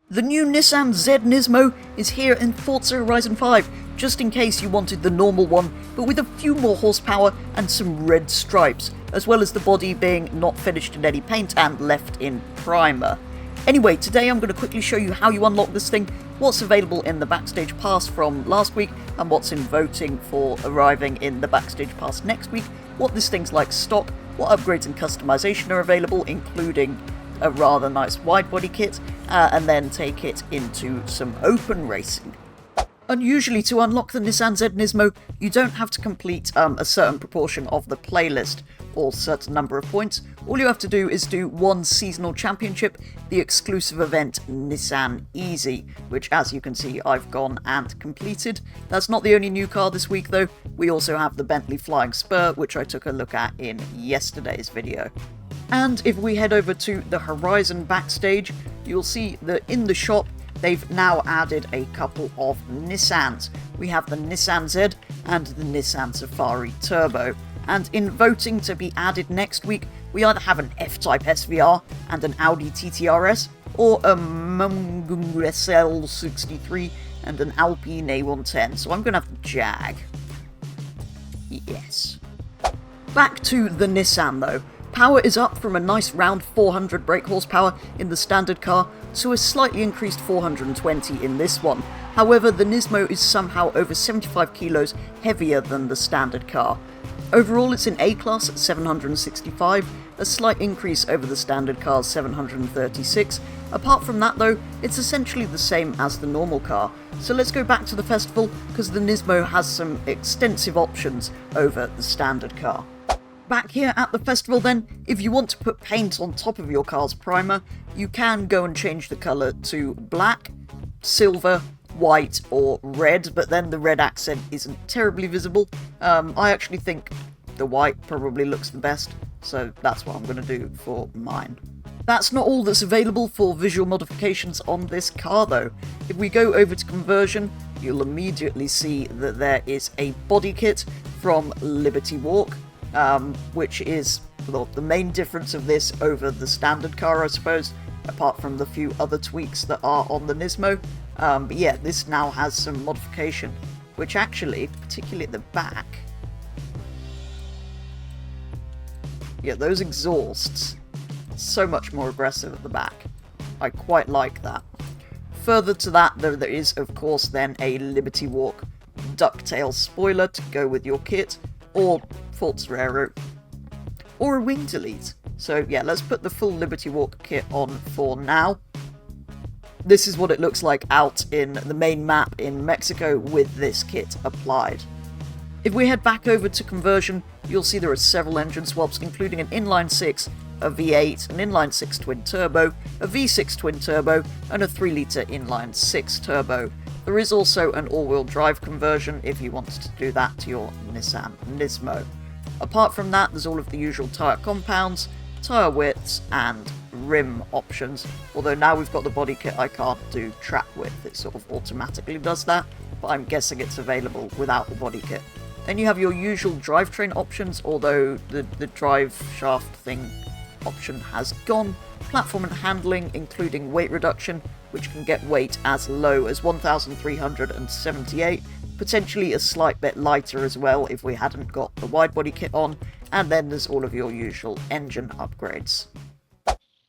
The new Nissan Z Nismo is here in Forza Horizon 5, just in case you wanted the normal one, but with a few more horsepower and some red stripes, as well as the body being not finished in any paint and left in primer. Anyway, today I'm going to quickly show you how you unlock this thing, what's available in the Backstage Pass from last week, and what's in voting for arriving in the Backstage Pass next week, what this thing's like stock, what upgrades and customization are available, including a rather nice wide body kit, and then take it into some open racing. Unusually, to unlock the Nissan Z Nismo, you don't have to complete a certain proportion of the playlist or certain number of points. All you have to do is do one seasonal championship, the exclusive event Nissan Easy, which, as you can see, I've gone and completed. That's not the only new car this week though. We also have the Bentley Flying Spur, which I took a look at in yesterday's video. And if we head over to the Horizon backstage, you'll see that in the shop they've now added a couple of Nissans. We have the Nissan Z and the Nissan Safari Turbo. And in voting to be added next week, we either have an F-Type SVR and an Audi TTRS, or a Mungung SL63 and an Alpine A110. So I'm going to have the Jag. Yes. Back to the Nissan though. Power is up from a nice round 400 brake horsepower in the standard car to a slightly increased 420 in this one. However, the Nismo is somehow over 75 kilos heavier than the standard car. Overall, it's in A-Class at 765, a slight increase over the standard car's 736. Apart from that though, it's essentially the same as the normal car. So let's go back to the festival, because the Nismo has some extensive options over the standard car. Back here at the festival then, if you want to put paint on top of your car's primer, you can go and change the colour to black, silver, white or red, but then the red accent isn't terribly visible. I actually think the white probably looks the best, so that's what I'm going to do for mine. That's not all that's available for visual modifications on this car though. If we go over to conversion, you'll immediately see that there is a body kit from Liberty Walk, which is, well, the main difference of this over the standard car, I suppose, apart from the few other tweaks that are on the Nismo. But yeah, this now has some modification, which actually, particularly at the back, yeah, those exhausts, so much more aggressive at the back. I quite like that. Further to that, there is, of course, then a Liberty Walk ducktail spoiler to go with your kit, or Forza Aero, or a wing delete. So yeah, let's put the full Liberty Walk kit on for now. This is what it looks like out in the main map in Mexico with this kit applied. If we head back over to conversion, you'll see there are several engine swaps, including an inline-6, a V8, an inline-6 twin-turbo, a V6 twin-turbo, and a 3-litre inline-6 turbo. There is also an all-wheel drive conversion if you wanted to do that to your Nissan Nismo. Apart from that, there's all of the usual tyre compounds, tyre widths, and rim options. Although now we've got the body kit, I can't do track width, it sort of automatically does that, but I'm guessing it's available without the body kit. Then you have your usual drivetrain options, although the drive shaft thing option has gone. Platform and handling, including weight reduction, which can get weight as low as 1,378, potentially a slight bit lighter as well if we hadn't got the wide body kit on, and then there's all of your usual engine upgrades.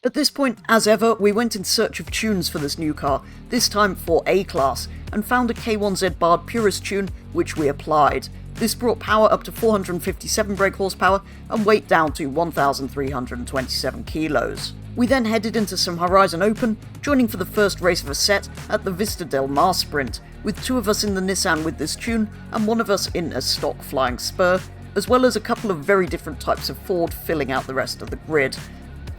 At this point, as ever, we went in search of tunes for this new car, this time for A-Class, and found a K1Z Bard Purist tune, which we applied. This brought power up to 457 brake horsepower and weight down to 1,327 kilos. We then headed into some Horizon Open, joining for the first race of a set at the Vista Del Mar Sprint, with 2 of us in the Nissan with this tune and 1 of us in a stock Flying Spur, as well as a couple of very different types of Ford filling out the rest of the grid.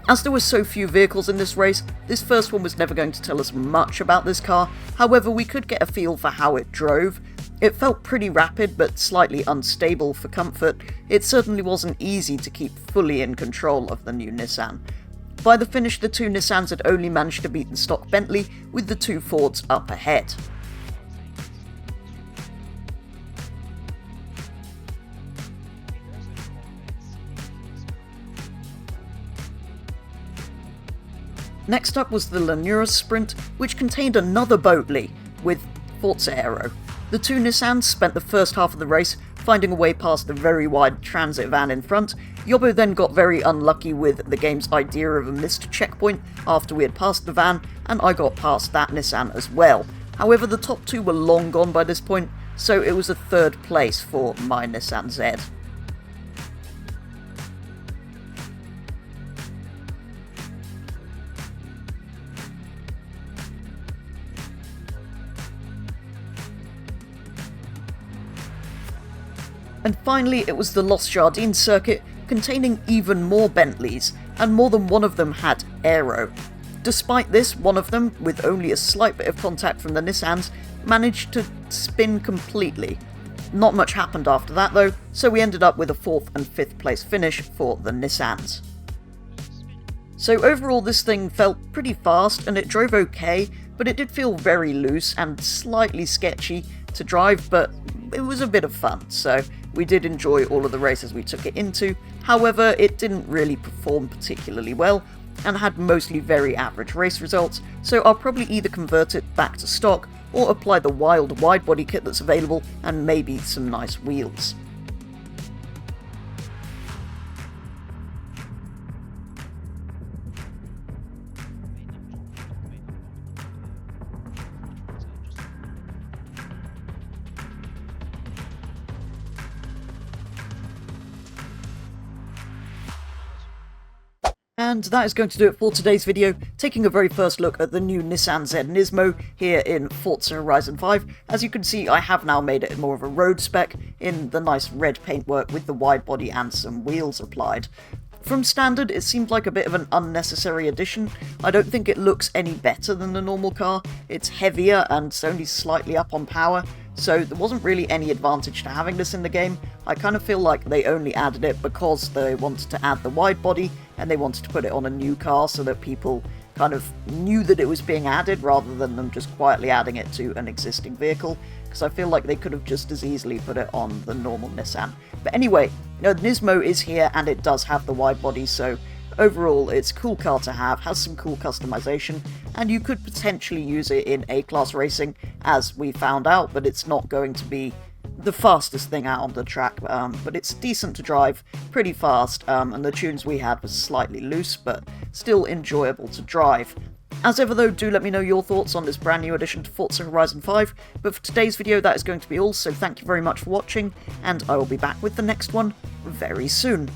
As there were so few vehicles in this race, this first one was never going to tell us much about this car. However, we could get a feel for how it drove. It felt pretty rapid but slightly unstable for comfort. It certainly wasn't easy to keep fully in control of the new Nissan. By the finish, the 2 Nissans had only managed to beat the stock Bentley, with the 2 Fords up ahead. Next up was the Lanura Sprint, which contained another Boatley with Forza Aero. The two Nissans spent the first half of the race finding a way past the very wide transit van in front. Yobbo then got very unlucky with the game's idea of a missed checkpoint after we had passed the van, and I got past that Nissan as well. However, the top two were long gone by this point, so it was a third place for my Nissan Z. And finally, it was the Los Jardines circuit, containing even more Bentleys, and more than one of them had aero. Despite this, one of them, with only a slight bit of contact from the Nissans, managed to spin completely. Not much happened after that though, so we ended up with a 4th and 5th place finish for the Nissans. So overall this thing felt pretty fast and it drove okay, but it did feel very loose and slightly sketchy to drive, but it was a bit of fun, so we did enjoy all of the races we took it into. However, it didn't really perform particularly well, and had mostly very average race results, so I'll probably either convert it back to stock, or apply the wild widebody kit that's available, and maybe some nice wheels. And that is going to do it for today's video, taking a very first look at the new Nissan Z Nismo here in Forza Horizon 5. As you can see, I have now made it more of a road spec in the nice red paintwork with the wide body and some wheels applied. From standard, it seemed like a bit of an unnecessary addition. I don't think it looks any better than the normal car. It's heavier and it's only slightly up on power, so there wasn't really any advantage to having this in the game. I kind of feel like they only added it because they wanted to add the wide body and they wanted to put it on a new car so that people kind of knew that it was being added rather than them just quietly adding it to an existing vehicle, because I feel like they could have just as easily put it on the normal Nissan. But anyway, Nismo is here and it does have the wide body, so overall it's a cool car to have, has some cool customization, and you could potentially use it in A-Class racing, as we found out, but it's not going to be the fastest thing out on the track, but it's decent to drive, pretty fast, and the tunes we had was slightly loose, but still enjoyable to drive. As ever though, do let me know your thoughts on this brand new addition to Forza Horizon 5, but for today's video that is going to be all, so thank you very much for watching, and I will be back with the next one very soon.